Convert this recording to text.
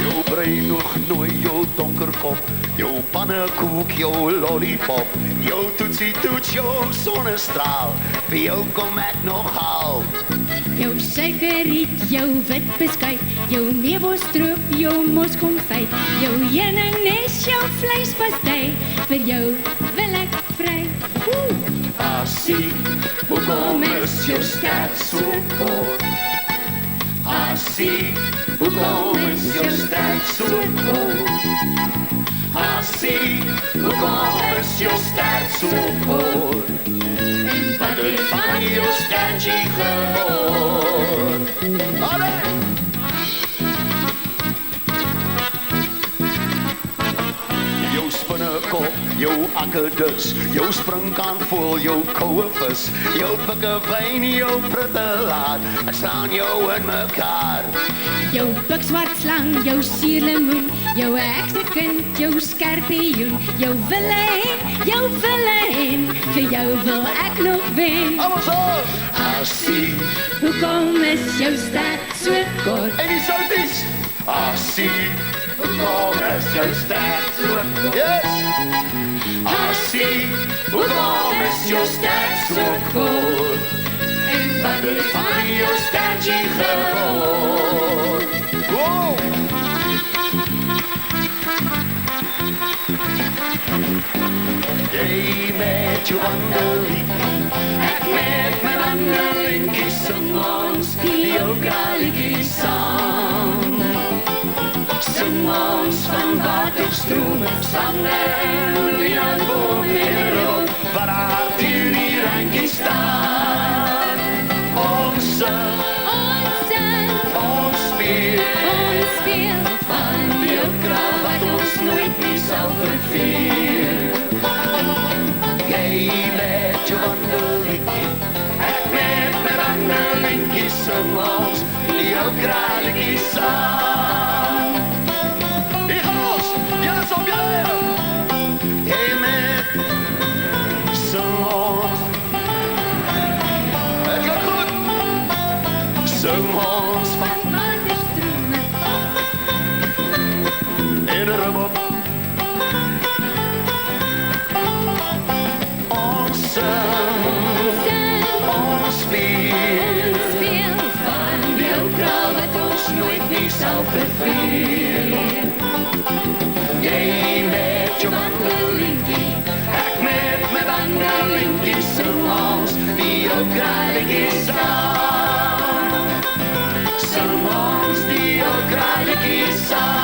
Jou brein nog nooi, jou donkerkop, jou pannekoek, jou lollipop, jou toetsie toets, jou sonnestraal, vir jou kom ek nog haal. Jou suikerriet, jou wit beskuit, jou meebostroop, jou moskonfyt, jou heuningnes, jou vleispastei, vir jou wil ek vry. Asie, hoekom is jou stert so kort? Asie, hoekom is jou stert so kort? Asie, hoekom is jou stert so kort? Wat het van jou stertjie geword? Allee! Jou spinnekop, jou akkedus, jou springkaan vol, jou koue vis, jou pikkewyn, jou pruttelaar, ek slaan jou in mekaar. Jou pikswart slang, jou suurlemoen, jou heksekind, jou skorpioen, jou wille hen, vir jou wil ek nog wen. Almal so! Asie, Hoekom is jou stert so kort? en die souties! Asie, hoekom is jou stert so kort? Yes! Asie, hoekom is jou stert so kort? En wat het van jou stertjie geword? Wow! Jy met jou wandeliekie, ek met my wandeliekie, sing ons jou kralikie saam. Sing ons van waterstroom, slange en wielandboom en rood, waar haar in die rankie staan. Ons sing, ons speel van jou kraal wat ons nooit meer sal verveel. Jy met jou wandeliekie, ek met my wandeliekie, sing ons jou kralikie saam. Hier gaan ons, julle is op julle. Jy met, sing ons. Het gaat goed. Sing ons van Waterstrome, in de rubop. Ons sing, ons speel van jou kraal wat ons nooit meer sal verveel. Jy met jou wandeliekie, ek met my wandeliekie, sing ons die jou kralikie saam. Sing ons die jou kralikie saam.